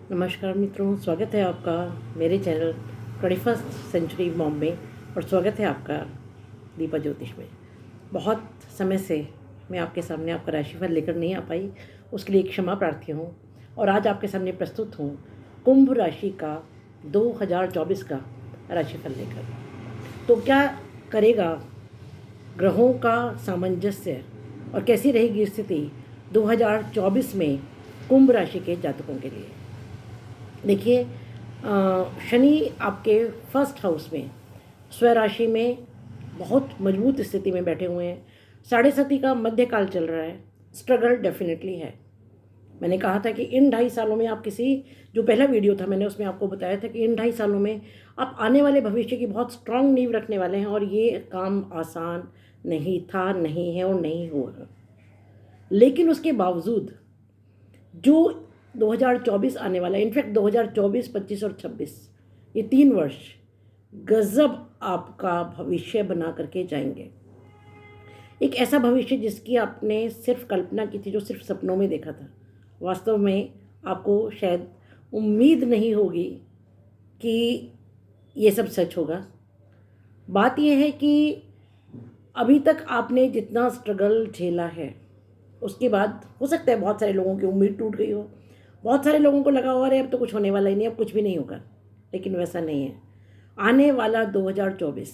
नमस्कार मित्रों, स्वागत है आपका मेरे चैनल 21st सेंचुरी मॉम में। और स्वागत है आपका दीपा ज्योतिष में। बहुत समय से मैं आपके सामने आपका राशिफल लेकर नहीं आ पाई, उसके लिए क्षमा प्रार्थी हूँ। और आज आपके सामने प्रस्तुत हूँ कुंभ राशि का 2024 का राशिफल लेकर। तो क्या करेगा ग्रहों का सामंजस्य और कैसी रहेगी स्थिति 2024 में कुंभ राशि के जातकों के लिए। देखिए, शनि आपके फर्स्ट हाउस में स्वराशि में बहुत मजबूत स्थिति में बैठे हुए हैं। 7.5 का मध्यकाल चल रहा है। स्ट्रगल डेफिनेटली है। मैंने कहा था कि इन 2.5 सालों में आप जो पहला वीडियो था मैंने उसमें आपको बताया था कि इन 2.5 सालों में आप आने वाले भविष्य की बहुत स्ट्रांग नींव रखने वाले हैं। और ये काम आसान नहीं था, नहीं है और नहीं होगा। लेकिन उसके बावजूद जो 2024 आने वाला है, इनफैक्ट 2024, 25 और 26, ये 3 वर्ष गजब आपका भविष्य बना करके जाएंगे। एक ऐसा भविष्य जिसकी आपने सिर्फ कल्पना की थी, जो सिर्फ सपनों में देखा था। वास्तव में आपको शायद उम्मीद नहीं होगी कि ये सब सच होगा। बात यह है कि अभी तक आपने जितना स्ट्रगल झेला है, उसके बाद हो सकता है बहुत सारे लोगों की उम्मीद टूट गई हो। बहुत सारे लोगों को लगा हुआ है अब तो कुछ होने वाला ही नहीं, अब कुछ भी नहीं होगा। लेकिन वैसा नहीं है। आने वाला 2024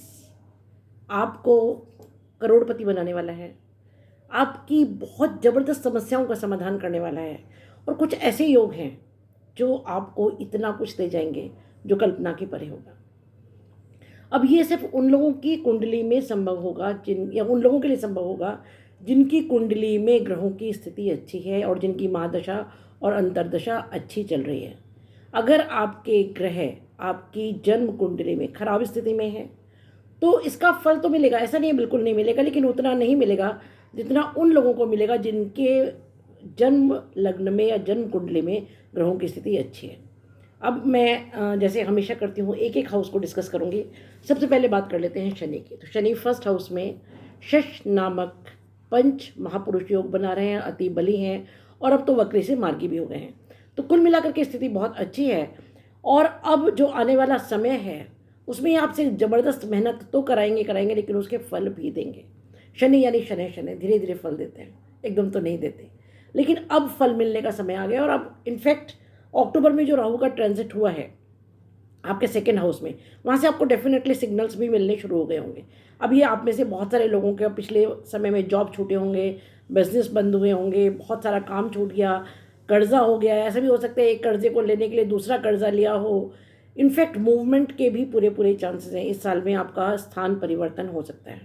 आपको करोड़पति बनाने वाला है। आपकी बहुत ज़बरदस्त समस्याओं का समाधान करने वाला है। और कुछ ऐसे योग हैं जो आपको इतना कुछ दे जाएंगे जो कल्पना के परे होगा। अब ये सिर्फ उन लोगों की कुंडली में संभव होगा या उन लोगों के लिए संभव होगा जिनकी कुंडली में ग्रहों की स्थिति अच्छी है और जिनकी महादशा और अंतर्दशा अच्छी चल रही है। अगर आपके ग्रह आपकी जन्म कुंडली में खराब स्थिति में है तो इसका फल तो मिलेगा, ऐसा नहीं है बिल्कुल नहीं मिलेगा, लेकिन उतना नहीं मिलेगा जितना उन लोगों को मिलेगा जिनके जन्म लग्न में या जन्म कुंडली में ग्रहों की स्थिति अच्छी है। अब मैं जैसे हमेशा करती हूँ एक एक हाउस को डिस्कस करूँगी। सबसे पहले बात कर लेते हैं शनि की। तो शनि फर्स्ट हाउस में शश नामक पंच महापुरुष योग बना रहे हैं, अति बली हैं और अब तो वक्री से मार्गी भी हो गए हैं। तो कुल मिलाकर के स्थिति बहुत अच्छी है। और अब जो आने वाला समय है उसमें आपसे ज़बरदस्त मेहनत तो कराएंगे, लेकिन उसके फल भी देंगे। शनि यानी शनि शनि धीरे धीरे फल देते हैं, एकदम तो नहीं देते। लेकिन अब फल मिलने का समय आ गया। और अब इनफैक्ट अक्टूबर में जो राहु का ट्रांजिट हुआ है आपके सेकेंड हाउस में, वहाँ से आपको डेफिनेटली सिग्नल्स भी मिलने शुरू हो गए होंगे। अब ये आप में से बहुत सारे लोगों के पिछले समय में जॉब छूटे होंगे, बिजनेस बंद हुए होंगे, बहुत सारा काम छूट गया, कर्जा हो गया। ऐसा भी हो सकता है एक कर्जे को लेने के लिए दूसरा कर्जा लिया हो। इनफैक्ट मूवमेंट के भी पूरे चांसेस हैं। इस साल में आपका स्थान परिवर्तन हो सकता है।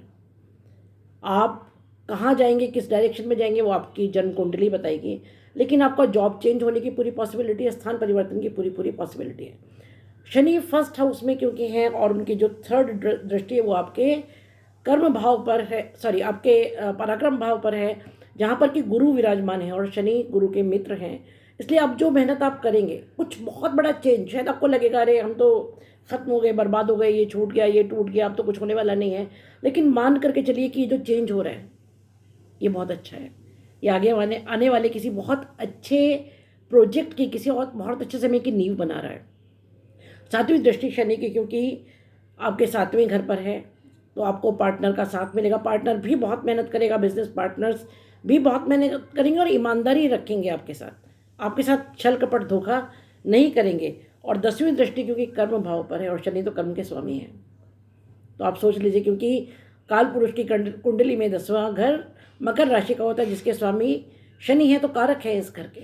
आप कहाँ जाएंगे, किस डायरेक्शन में जाएंगे, वो आपकी जन्म कुंडली बताएगी। लेकिन आपका जॉब चेंज होने की पूरी पॉसिबिलिटी है, स्थान परिवर्तन की पूरी पॉसिबिलिटी है। शनि फर्स्ट हाउस में क्योंकि हैं और उनकी जो थर्ड दृष्टि है वो आपके कर्म भाव पर है, सॉरी आपके पराक्रम भाव पर है, जहाँ पर कि गुरु विराजमान है और शनि गुरु के मित्र हैं। इसलिए अब जो मेहनत आप करेंगे, कुछ बहुत बड़ा चेंज, शायद आपको लगेगा अरे हम तो ख़त्म हो गए, बर्बाद हो गए, ये छूट गया, ये टूट गया, अब तो कुछ होने वाला नहीं है। लेकिन मान करके चलिए कि ये जो चेंज हो रहा है ये बहुत अच्छा है। ये आगे आने वाले किसी बहुत अच्छे प्रोजेक्ट की, किसी और बहुत अच्छे समय की नींव बना रहा है। सातवीं दृष्टि शनि की क्योंकि आपके 7वें घर पर है तो आपको पार्टनर का साथ मिलेगा। पार्टनर भी बहुत मेहनत करेगा, बिजनेस पार्टनर्स भी बहुत मेहनत करेंगे और ईमानदारी रखेंगे आपके साथ छल कपट धोखा नहीं करेंगे। और 10वीं दृष्टि क्योंकि कर्म भाव पर है और शनि तो कर्म के स्वामी हैं, तो आप सोच लीजिए क्योंकि काल पुरुष की कुंडली में 10वां घर मकर राशि का होता है जिसके स्वामी शनि है, तो कारक है इस घर के।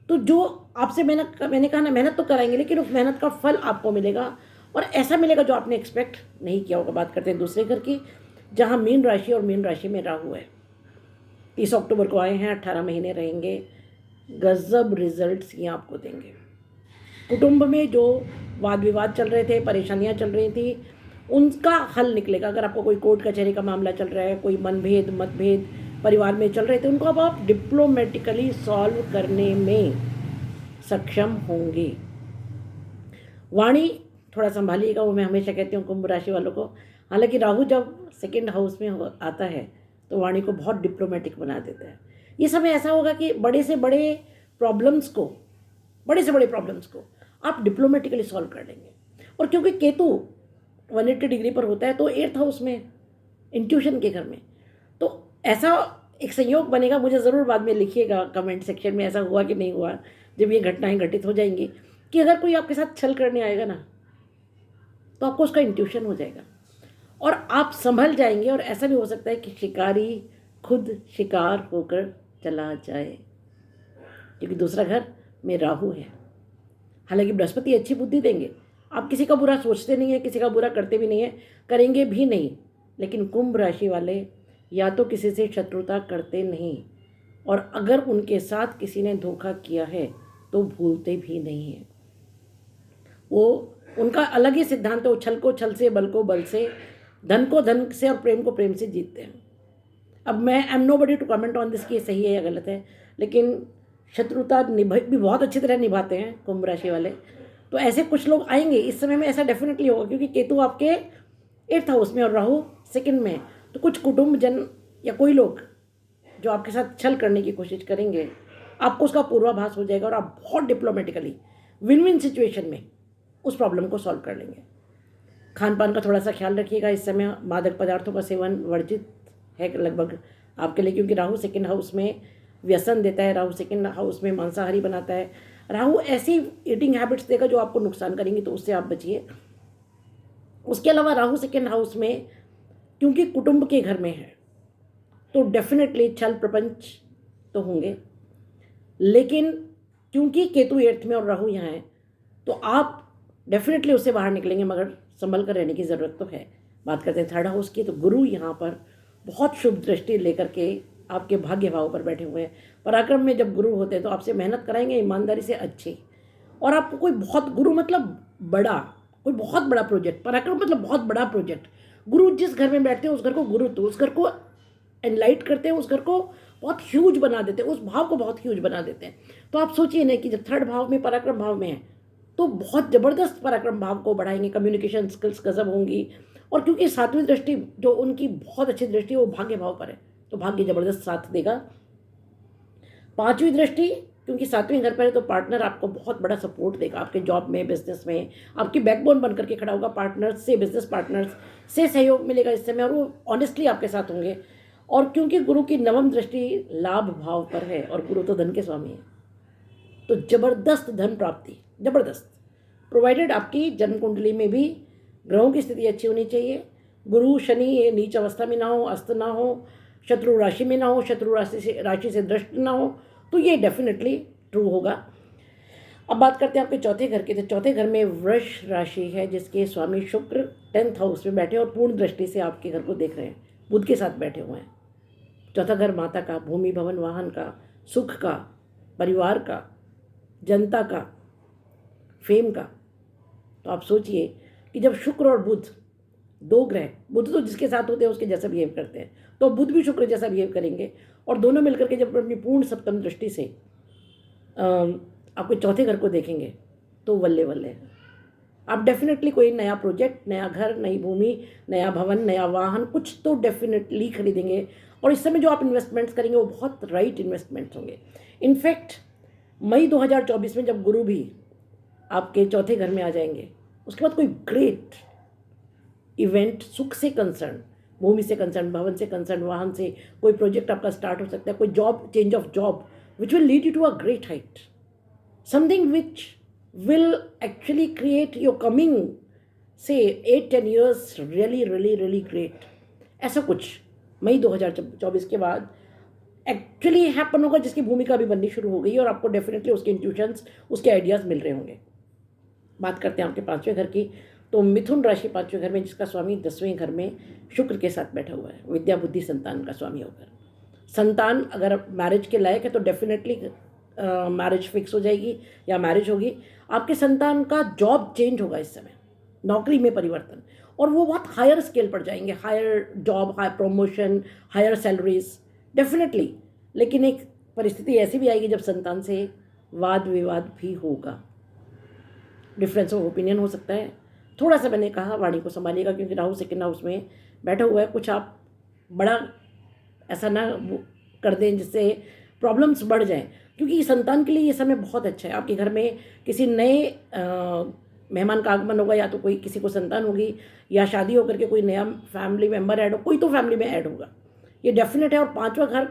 तो जो आपसे मैंने कहा ना, मेहनत तो कराएंगे लेकिन उस मेहनत का फल आपको मिलेगा और ऐसा मिलेगा जो आपने एक्सपेक्ट नहीं किया होगा। बात करते हैं दूसरे घर की, जहाँ मीन राशि और मीन राशि में राहु है। 30 अक्टूबर को आए हैं, 18 महीने रहेंगे। गजब रिजल्ट्स ये आपको देंगे। कुटुंब में जो वाद विवाद चल रहे थे, परेशानियां चल रही थी, उनका हल निकलेगा। अगर आपको कोई कोर्ट कचहरी का मामला चल रहा है, कोई मतभेद परिवार में चल रहे थे, उनको अब आप डिप्लोमेटिकली सॉल्व करने में सक्षम होंगे। वाणी थोड़ा संभालिएगा, वो मैं हमेशा कहती हूँ कुंभ राशि वालों को। हालांकि राहु जब सेकेंड हाउस में आता है तो वाणी को बहुत डिप्लोमेटिक बना देता है। ये समय ऐसा होगा कि बड़े से बड़े प्रॉब्लम्स को बड़े से बड़े प्रॉब्लम्स को आप डिप्लोमेटिकली सॉल्व कर लेंगे। और क्योंकि केतु 180 डिग्री पर होता है तो 8th हाउस में, इंट्यूशन के घर में, तो ऐसा एक संयोग बनेगा। मुझे ज़रूर बाद में लिखिएगा कमेंट सेक्शन में ऐसा हुआ कि नहीं हुआ, जब ये घटनाएं घटित हो जाएंगी, कि अगर कोई आपके साथ छल करने आएगा ना तो आपको उसका इंट्यूशन हो जाएगा और आप संभल जाएंगे। और ऐसा भी हो सकता है कि शिकारी खुद शिकार होकर चला जाए, क्योंकि दूसरा घर में राहु है। हालांकि बृहस्पति अच्छी बुद्धि देंगे, आप किसी का बुरा सोचते नहीं है, किसी का बुरा करते भी नहीं है, करेंगे भी नहीं। लेकिन कुंभ राशि वाले या तो किसी से शत्रुता करते नहीं, और अगर उनके साथ किसी ने धोखा किया है तो भूलते भी नहीं है। वो उनका अलग ही सिद्धांत है, छल को छल से, बल को बल से, धन को धन से और प्रेम को प्रेम से जीतते हैं। अब मैं I am nobody to comment on this कि सही है या गलत है, लेकिन शत्रुता भी बहुत अच्छी तरह निभाते हैं कुंभ राशि वाले। तो ऐसे कुछ लोग आएंगे इस समय में, ऐसा डेफिनेटली होगा, क्योंकि केतु आपके 8th हाउस में और राहु 2nd में। तो कुछ कुटुंब जन या कोई लोग जो आपके साथ छल करने की कोशिश करेंगे, आपको उसका पूर्वाभास हो जाएगा और आप बहुत डिप्लोमेटिकली विन विन सिचुएशन में उस प्रॉब्लम को सॉल्व कर लेंगे। खान पान का थोड़ा सा ख्याल रखिएगा। इस समय मादक पदार्थों का सेवन वर्जित है लगभग आपके लिए, क्योंकि राहु 2nd हाउस में व्यसन देता है, राहु 2nd हाउस में मांसाहारी बनाता है। राहु ऐसी ईटिंग हैबिट्स देगा जो आपको नुकसान करेंगी, तो उससे आप बचिए। उसके अलावा राहु 2nd हाउस में क्योंकि कुटुंब के घर में है तो डेफिनेटली छल प्रपंच तो होंगे, लेकिन क्योंकि केतु 8th में और राहु यहाँ है तो आप डेफिनेटली उससे बाहर निकलेंगे, मगर संभल कर रहने की ज़रूरत तो है। बात करते हैं 3rd हाउस की, तो गुरु यहाँ पर बहुत शुभ दृष्टि लेकर के आपके भाग्य भाव पर बैठे हुए हैं। पराक्रम में जब गुरु होते हैं तो आपसे मेहनत कराएंगे ईमानदारी से अच्छी, और आपको कोई बहुत, गुरु मतलब बड़ा, कोई बहुत बड़ा प्रोजेक्ट, पराक्रम मतलब बहुत बड़ा प्रोजेक्ट। गुरु जिस घर में बैठते हैं उस घर को गुरु, तो उस घर को एनलाइट करते हैं, उस घर को बहुत ह्यूज बना देते हैं, उस भाव को बहुत ह्यूज बना देते हैं। तो आप सोचिए ना कि जब 3rd भाव में पराक्रम भाव में है तो बहुत ज़बरदस्त पराक्रम भाव को बढ़ाएंगे, कम्युनिकेशन स्किल्स गजब होंगी। और क्योंकि 7वीं दृष्टि जो उनकी बहुत अच्छी दृष्टि है वो भाग्य भाव पर है, तो भाग्य जबरदस्त साथ देगा। 5वीं दृष्टि क्योंकि 7वें घर पर है तो पार्टनर आपको बहुत बड़ा सपोर्ट देगा, आपके जॉब में, बिजनेस में, आपकी बैकबोन बन करके खड़ा होगा। पार्टनर्स से, बिजनेस पार्टनर्स से सहयोग मिलेगा इस समय, और वो ऑनेस्टली आपके साथ होंगे। और क्योंकि गुरु की 9वीं दृष्टि लाभ भाव पर है और गुरु तो धन के स्वामी है, तो जबरदस्त धन प्राप्ति, जबरदस्त, प्रोवाइडेड आपकी जन्म कुंडली में भी ग्रहों की स्थिति अच्छी होनी चाहिए। गुरु शनि ये नीच अवस्था में ना हो, अस्त ना हो, शत्रु राशि में ना हो, शत्रु राशि से दृष्ट ना हो, तो ये डेफिनेटली ट्रू होगा। अब बात करते हैं आपके 4थे घर की, तो 4थे घर में वृष राशि है जिसके स्वामी शुक्र 10th हाउस में बैठे और पूर्ण दृष्टि से आपके घर को देख रहे हैं, बुध के साथ बैठे हुए हैं। 4था घर माता का, भूमि भवन वाहन का, सुख का, परिवार का, जनता का, फेम का। तो आप सोचिए कि जब शुक्र और बुध, 2 ग्रह, बुध तो जिसके साथ होते हैं उसके जैसा बिहेव करते हैं, तो बुध भी शुक्र जैसा बिहेव करेंगे, और दोनों मिलकर के जब अपनी पूर्ण सप्तम दृष्टि से आपके 4थे घर को देखेंगे तो वल्ले वल्ले आप डेफिनेटली कोई नया प्रोजेक्ट, नया घर, नई भूमि, नया भवन, नया वाहन, कुछ तो डेफिनेटली खरीदेंगे। और इस समय जो आप इन्वेस्टमेंट्स करेंगे वो बहुत राइट इन्वेस्टमेंट्स होंगे। इनफैक्ट मई 2024 में जब गुरु भी आपके 4थे घर में आ जाएंगे, उसके बाद कोई ग्रेट इवेंट, सुख से कंसर्न, भूमि से कंसर्न, भवन से कंसर्न, वाहन से कोई प्रोजेक्ट आपका स्टार्ट हो सकता है, कोई job, change of job which will lead you to a great height, something which will actually create your coming से 8-10 years really really really great. ऐसा कुछ मई 2024 के बाद एक्चुअली हैपन होगा, जिसकी भूमिका भी बननी शुरू हो गई और आपको डेफिनेटली उसके इंट्यूशंस, उसके आइडियाज़ मिल रहे होंगे। बात करते हैं आपके 5वें घर की, तो मिथुन राशि 5वें घर में, जिसका स्वामी 10वें घर में शुक्र के साथ बैठा हुआ है, विद्या बुद्धि संतान का स्वामी होकर। संतान अगर मैरिज के लायक है तो डेफिनेटली मैरिज फिक्स हो जाएगी या मैरिज होगी। आपके संतान का जॉब चेंज होगा इस समय, नौकरी में परिवर्तन, और वो बहुत हायर स्केल पर जाएंगे, higher job, higher promotion, higher salaries definitely. लेकिन एक परिस्थिति ऐसी भी आएगी जब संतान से वाद विवाद भी होगा, डिफरेंस ऑफ ओपिनियन हो सकता है। थोड़ा सा मैंने कहा वाणी को संभालिएगा, क्योंकि राहु 2nd हाउस में बैठा हुआ है, कुछ आप बड़ा ऐसा ना कर दें जिससे प्रॉब्लम्स बढ़ जाएं, क्योंकि संतान के लिए ये समय बहुत अच्छा है। आपके घर में किसी नए मेहमान का आगमन होगा, या तो कोई किसी को संतान होगी, या शादी होकर के कोई नया फैमिली मेम्बर ऐड हो, कोई तो फैमिली में ऐड होगा, ये डेफिनेट है। और पांचवा घर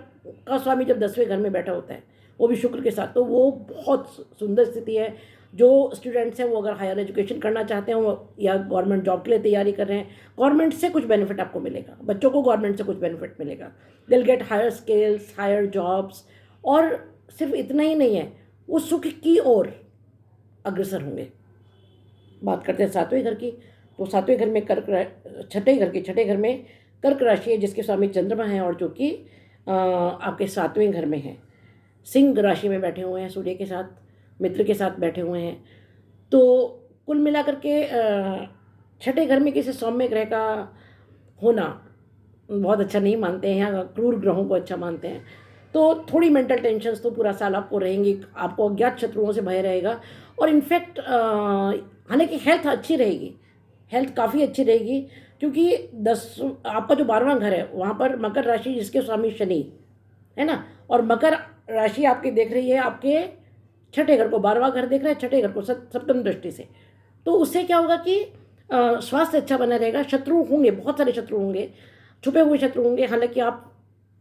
का स्वामी जब 10वें घर में बैठा होता है, वो भी शुक्र के साथ, तो वो बहुत सुंदर स्थिति है। जो स्टूडेंट्स हैं वो अगर हायर एजुकेशन करना चाहते हैं या गवर्नमेंट जॉब के लिए तैयारी कर रहे हैं, गवर्नमेंट से कुछ बेनिफिट आपको मिलेगा, बच्चों को गवर्नमेंट से कुछ बेनिफिट मिलेगा, they will get higher skills, higher jobs. और सिर्फ इतना ही नहीं है, वो सुख की ओर अग्रसर होंगे। बात करते हैं 7वें घर की, तो 7वें घर में छठे घर में कर्क राशि है, जिसके स्वामी चंद्रमा हैं, और जो कि आपके 7वें घर में है, सिंह राशि में बैठे हुए हैं, सूर्य के साथ, मित्र के साथ बैठे हुए हैं। तो कुल मिलाकर के छठे घर में किसी सौम्य ग्रह का होना बहुत अच्छा नहीं मानते हैं, यहाँ क्रूर ग्रहों को अच्छा मानते हैं। तो थोड़ी मेंटल टेंशन्स तो पूरा साल आपको रहेंगी, आपको अज्ञात शत्रुओं से भय रहेगा। और इनफैक्ट हालांकि हेल्थ अच्छी रहेगी, हेल्थ काफ़ी अच्छी रहेगी, क्योंकि आपका जो 12वां घर है वहाँ पर मकर राशि, जिसके स्वामी शनि है ना, और मकर राशि आपकी देख रही है आपके छठे घर को, 12वां घर देख रहा है छठे घर को सप्तम दृष्टि से। तो उससे क्या होगा कि स्वास्थ्य अच्छा बना रहेगा। शत्रु होंगे, बहुत सारे शत्रु होंगे, छुपे हुए शत्रु होंगे, हालांकि आप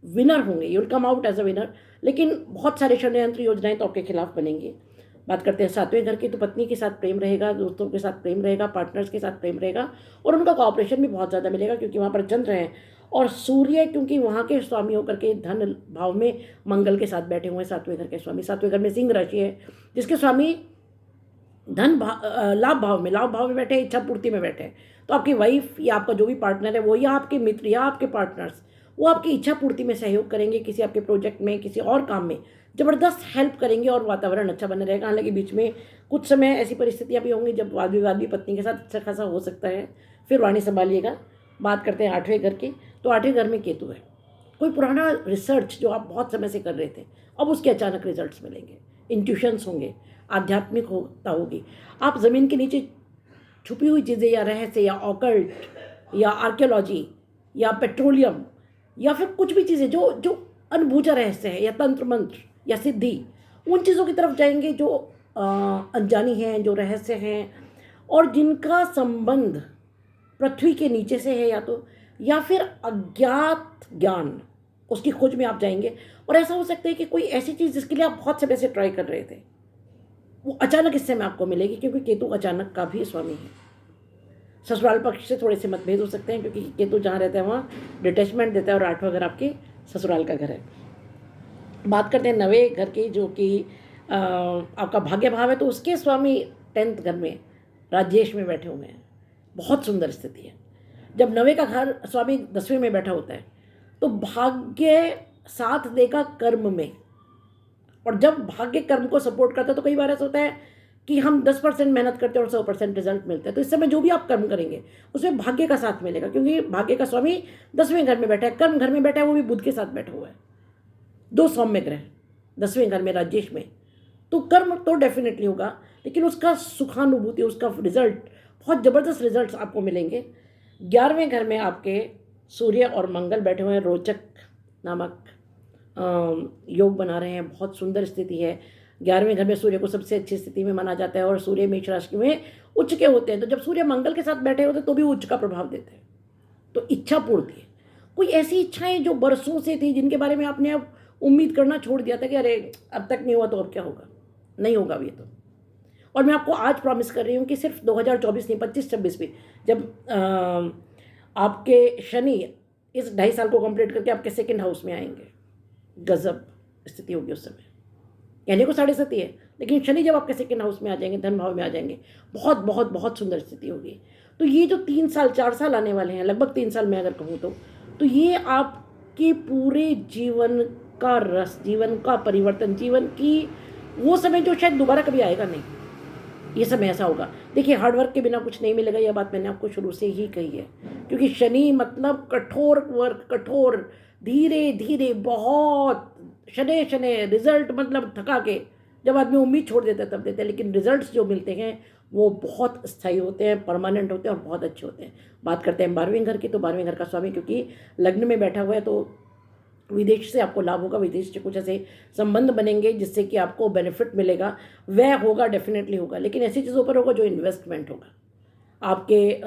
विनर होंगे, you will come out as a winner, लेकिन बहुत सारे षड्यंत्र योजनाएं तो आपके खिलाफ बनेंगी। बात करते हैं 7वें घर की, तो पत्नी के साथ प्रेम रहेगा, दोस्तों के साथ प्रेम रहेगा, पार्टनर्स के साथ प्रेम रहेगा, और उनका कॉपरेशन भी बहुत ज़्यादा मिलेगा, क्योंकि वहाँ पर चंद्र हैं और सूर्य, क्योंकि वहाँ के स्वामी होकर के धन भाव में मंगल के साथ बैठे हुए हैं 7वें घर के स्वामी। 7वें घर में सिंह राशि है, जिसके स्वामी लाभ भाव में बैठे हैं, इच्छा पूर्ति में बैठे हैं। तो आपकी वाइफ या आपका जो भी पार्टनर है वो, या आपके मित्र या आपके पार्टनर्स, वो आपकी इच्छा पूर्ति में सहयोग करेंगे, किसी आपके प्रोजेक्ट में, किसी और काम में ज़बरदस्त हेल्प करेंगे, और वातावरण अच्छा बना रहेगा। हालांकि बीच में कुछ समय ऐसी परिस्थितियाँ भी होंगी जब वाद विवाद भी पत्नी के साथ अच्छा खासा हो सकता है, फिर वाणी संभालिएगा। बात करते हैं 8वें घर की, तो 8वें घर में केतु है। कोई पुराना रिसर्च जो आप बहुत समय से कर रहे थे, अब उसके अचानक रिजल्ट्स मिलेंगे, इंट्यूशंस होंगे, आध्यात्मिक होता होगी। आप ज़मीन के नीचे छुपी हुई चीज़ें, या रहस्य, या ऑकल्ट, या आर्कियोलॉजी, या पेट्रोलियम, या फिर कुछ भी चीज़ें जो जो अनबूझा रहस्य है, या तंत्र मंत्र, या सिद्धि, उन चीज़ों की तरफ जाएंगे जो अनजानी हैं, जो रहस्य हैं, और जिनका संबंध पृथ्वी के नीचे से है, या फिर अज्ञात ज्ञान, उसकी खोज में आप जाएंगे। और ऐसा हो सकता है कि कोई ऐसी चीज़ जिसके लिए आप बहुत समय से ट्राई कर रहे थे, वो अचानक इस समय आपको मिलेगी, क्योंकि केतु अचानक का भी स्वामी है। ससुराल पक्ष से थोड़े से मतभेद हो सकते हैं, क्योंकि केतु जहाँ रहता है वहाँ डिटैचमेंट देता है, और 8वां घर आपके ससुराल का घर है। बात करते हैं 9वें घर की, जो कि आपका भाग्य भाव है, तो उसके स्वामी 10th घर में राजेश में बैठे हुए हैं। बहुत सुंदर स्थिति है। जब 9वें का घर स्वामी 10वें में बैठा होता है, तो भाग्य साथ देगा कर्म में, और जब भाग्य कर्म को सपोर्ट करता है, तो कई बार ऐसा होता है कि हम 10% मेहनत करते हैं और 100% रिजल्ट मिलता है। तो इस समय जो भी आप कर्म करेंगे उसमें भाग्य का साथ मिलेगा, क्योंकि भाग्य का स्वामी 10वें घर में बैठा है, कर्म घर में बैठा है, वो भी बुध के साथ बैठा हुआ है। 2 सौम्य ग्रह 10वें घर में राजेश में, तो कर्म तो डेफिनेटली होगा, लेकिन उसका सुखानुभूति, उसका रिजल्ट, बहुत ज़बरदस्त रिजल्ट्स आपको मिलेंगे। 11वें घर में आपके सूर्य और मंगल बैठे हुए हैं, रोचक नामक योग बना रहे हैं, बहुत सुंदर स्थिति है। 11वें घर में सूर्य को सबसे अच्छी स्थिति में माना जाता है, और सूर्य मेष राशि में उच्च के होते हैं। तो जब सूर्य मंगल के साथ बैठे होते हैं तो भी उच्च का प्रभाव देते हैं। तो इच्छा पूर्ति है, कोई ऐसी इच्छाएं जो बरसों से थी, जिनके बारे में आपने अब उम्मीद करना छोड़ दिया था कि अरे अब तक नहीं हुआ तो अब क्या होगा, नहीं होगा ये तो। और मैं आपको आज प्रॉमिस कर रही हूँ कि सिर्फ 2024 नहीं, 25-26 भी, जब आपके शनि इस 2.5 साल को कंप्लीट करके आपके 2nd हाउस में आएंगे, गजब स्थिति होगी उस समय। कहने को 7.5 है, लेकिन शनि जब आपके 2nd हाउस में आ जाएंगे, धन भाव में आ जाएंगे, बहुत बहुत बहुत सुंदर स्थिति होगी। तो ये जो 3 साल 4 साल आने वाले हैं, लगभग 3 साल में अगर कहूँ तो ये आपके पूरे जीवन का रस, जीवन का परिवर्तन, जीवन की वो समय जो शायद दोबारा कभी आएगा नहीं, ये समय ऐसा होगा। देखिए, हार्डवर्क के बिना कुछ नहीं मिलेगा, यह बात मैंने आपको शुरू से ही कही है, क्योंकि शनि मतलब कठोर वर्क, कठोर, धीरे धीरे, बहुत शनै शनै रिजल्ट, मतलब थका के, जब आदमी उम्मीद छोड़ देता है तब देते हैं, लेकिन रिजल्ट्स जो मिलते हैं वो बहुत स्थायी होते हैं, परमानेंट होते हैं, और बहुत अच्छे होते हैं। बात करते हैं 12वें घर की, तो 12वें घर का स्वामी क्योंकि लग्न में बैठा हुआ है, तो विदेश से आपको लाभ होगा, विदेश से कुछ ऐसे संबंध बनेंगे जिससे कि आपको बेनिफिट मिलेगा, वह होगा, डेफिनेटली होगा। लेकिन ऐसी चीज़ों पर होगा जो इन्वेस्टमेंट होगा आपके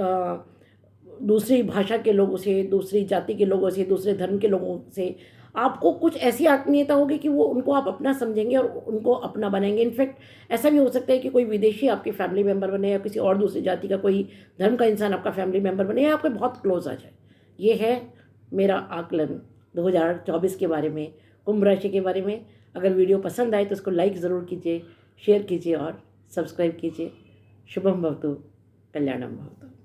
दूसरी भाषा के लोगों से, दूसरी जाति के लोगों से, दूसरे धर्म के लोगों से आपको कुछ ऐसी आत्मीयता होगी कि वो उनको आप अपना समझेंगे और उनको अपना बनाएंगे। इनफैक्ट ऐसा भी हो सकता है कि कोई विदेशी आपके फैमिली मेम्बर बने, या किसी और दूसरी जाति का कोई धर्म का इंसान आपका फैमिली मेम्बर बने, या आपके बहुत क्लोज आ जाए। ये है मेरा आकलन 2024 के बारे में, कुंभ राशि के बारे में। अगर वीडियो पसंद आए तो उसको लाइक ज़रूर कीजिए, शेयर कीजिए और सब्सक्राइब कीजिए। शुभम भवतु, कल्याणम भवतु।